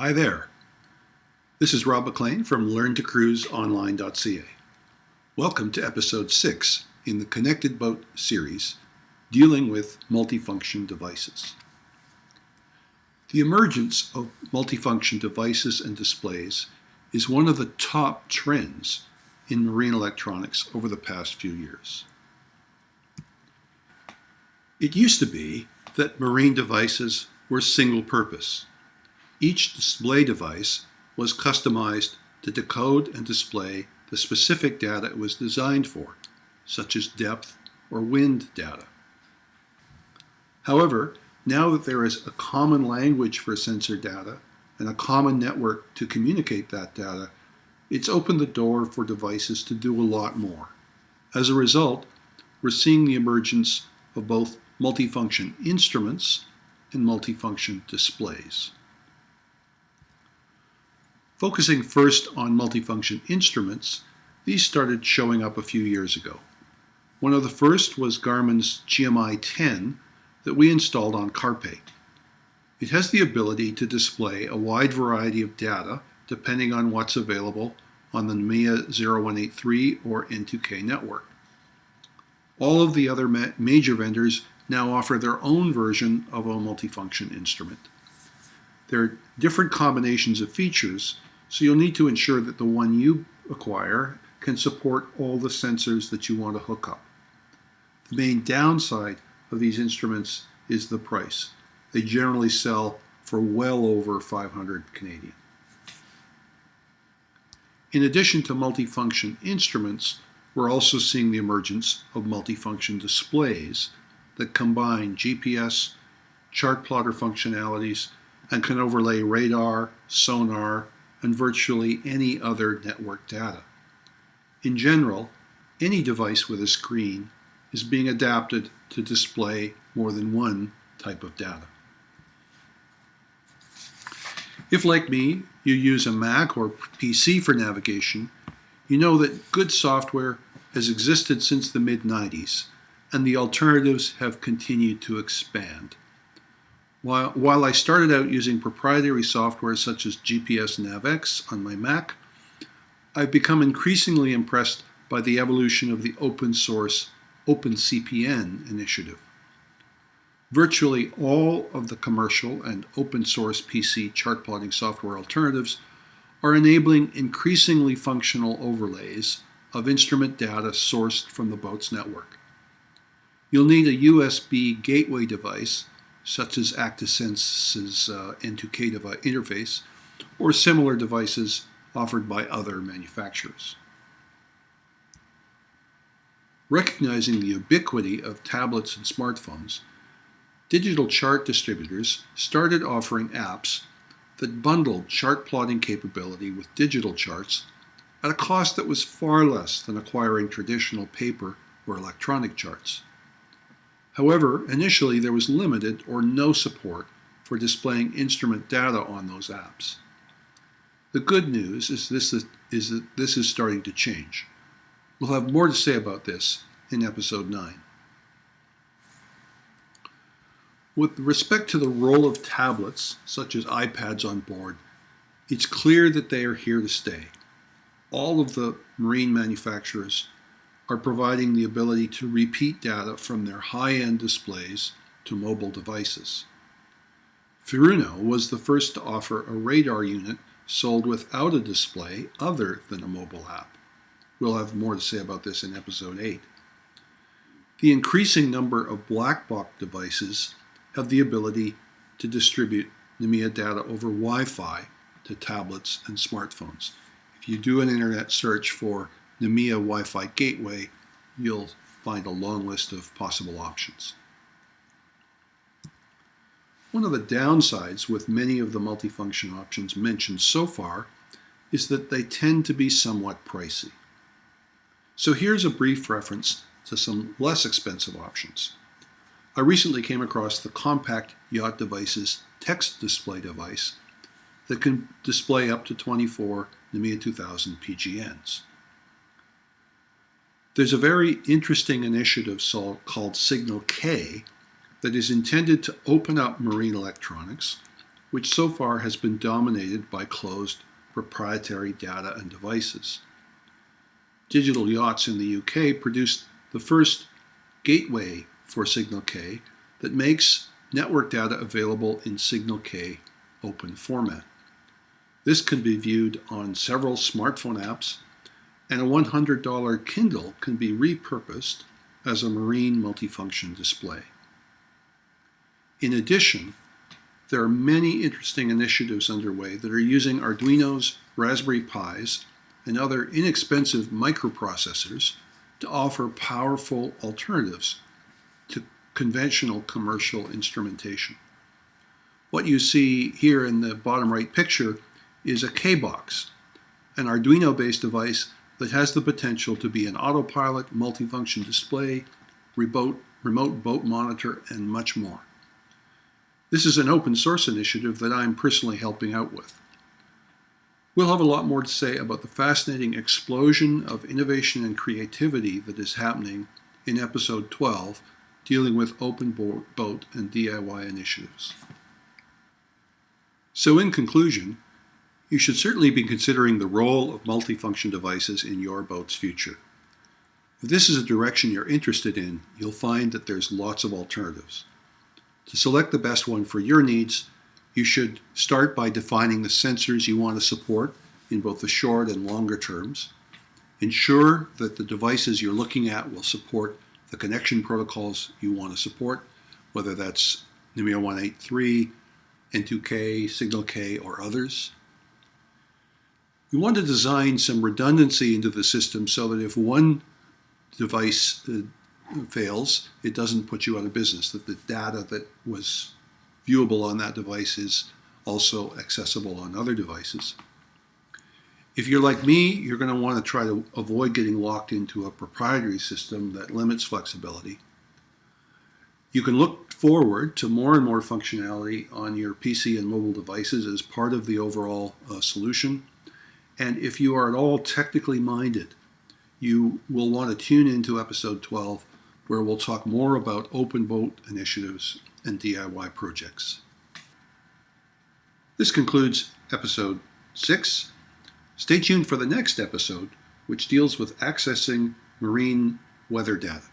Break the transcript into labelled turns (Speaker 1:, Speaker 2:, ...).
Speaker 1: Hi there. This is Rob McLean from LearnToCruiseOnline.ca. Welcome to episode 6 in the Connected Boat series dealing with multifunction devices. The emergence of multifunction devices and displays is one of the top trends in marine electronics over the past few years. It used to be that marine devices were single purpose. Each display device was customized to decode and display the specific data it was designed for, such as depth or wind data. However, now that there is a common language for sensor data and a common network to communicate that data, it's opened the door for devices to do a lot more. As a result, we're seeing the emergence of both multifunction instruments and multifunction displays. Focusing first on multifunction instruments, these started showing up a few years ago. One of the first was Garmin's GMI 10 that we installed on Carpe. It has the ability to display a wide variety of data depending on what's available on the NMEA 0183 or N2K network. All of the other major vendors now offer their own version of a multifunction instrument. There are different combinations of features, so you'll need to ensure that the one you acquire can support all the sensors that you want to hook up. The main downside of these instruments is the price. They generally sell for well over 500 Canadian. In addition to multifunction instruments, we're also seeing the emergence of multifunction displays that combine GPS, chart plotter functionalities, and can overlay radar, sonar, and virtually any other network data. In general, any device with a screen is being adapted to display more than one type of data. If, like me, you use a Mac or PC for navigation, you know that good software has existed since the mid-90s, and the alternatives have continued to expand. While I started out using proprietary software such as GPS NavX on my Mac, I've become increasingly impressed by the evolution of the open source OpenCPN initiative. Virtually all of the commercial and open source PC chart plotting software alternatives are enabling increasingly functional overlays of instrument data sourced from the boat's network. You'll need a USB gateway device such as ActiSense's N2K interface, or similar devices offered by other manufacturers. Recognizing the ubiquity of tablets and smartphones, digital chart distributors started offering apps that bundled chart plotting capability with digital charts at a cost that was far less than acquiring traditional paper or electronic charts. However, initially there was limited or no support for displaying instrument data on those apps. The good news is that this is starting to change. We'll have more to say about this in episode 9. With respect to the role of tablets, such as iPads on board, it's clear that they are here to stay. All of the marine manufacturers are providing the ability to repeat data from their high-end displays to mobile devices. Furuno was the first to offer a radar unit sold without a display other than a mobile app. We'll have more to say about this in episode 8. The increasing number of black box devices have the ability to distribute NMEA data over Wi-Fi to tablets and smartphones. If you do an internet search for NMEA Wi-Fi gateway, you'll find a long list of possible options. One of the downsides with many of the multifunction options mentioned so far is that they tend to be somewhat pricey. So here's a brief reference to some less expensive options. I recently came across the Compact Yacht Devices text display device that can display up to 24 NMEA 2000 PGNs. There's a very interesting initiative called Signal K that is intended to open up marine electronics which so far has been dominated by closed proprietary data and devices. Digital Yachts in the UK produced the first gateway for Signal K that makes network data available in Signal K open format. This can be viewed on several smartphone apps, and a $100 Kindle can be repurposed as a marine multifunction display. In addition, there are many interesting initiatives underway that are using Arduinos, Raspberry Pis, and other inexpensive microprocessors to offer powerful alternatives to conventional commercial instrumentation. What you see here in the bottom right picture is a K-Box, an Arduino-based device that has the potential to be an autopilot, multifunction display, remote boat monitor, and much more. This is an open source initiative that I'm personally helping out with. We'll have a lot more to say about the fascinating explosion of innovation and creativity that is happening in episode 12, dealing with open boat and DIY initiatives. So in conclusion, you should certainly be considering the role of multifunction devices in your boat's future. If this is a direction you're interested in, you'll find that there's lots of alternatives. To select the best one for your needs, you should start by defining the sensors you want to support in both the short and longer terms. Ensure that the devices you're looking at will support the connection protocols you want to support, whether that's NUMIA 183, N2K, Signal K, or others. You want to design some redundancy into the system so that if one device fails, it doesn't put you out of business, that the data that was viewable on that device is also accessible on other devices. If you're like me, you're going to want to try to avoid getting locked into a proprietary system that limits flexibility. You can look forward to more and more functionality on your PC and mobile devices as part of the overall solution. And if you are at all technically minded, you will want to tune into episode 12, where we'll talk more about open boat initiatives and DIY projects. This concludes episode 6. Stay tuned for the next episode, which deals with accessing marine weather data.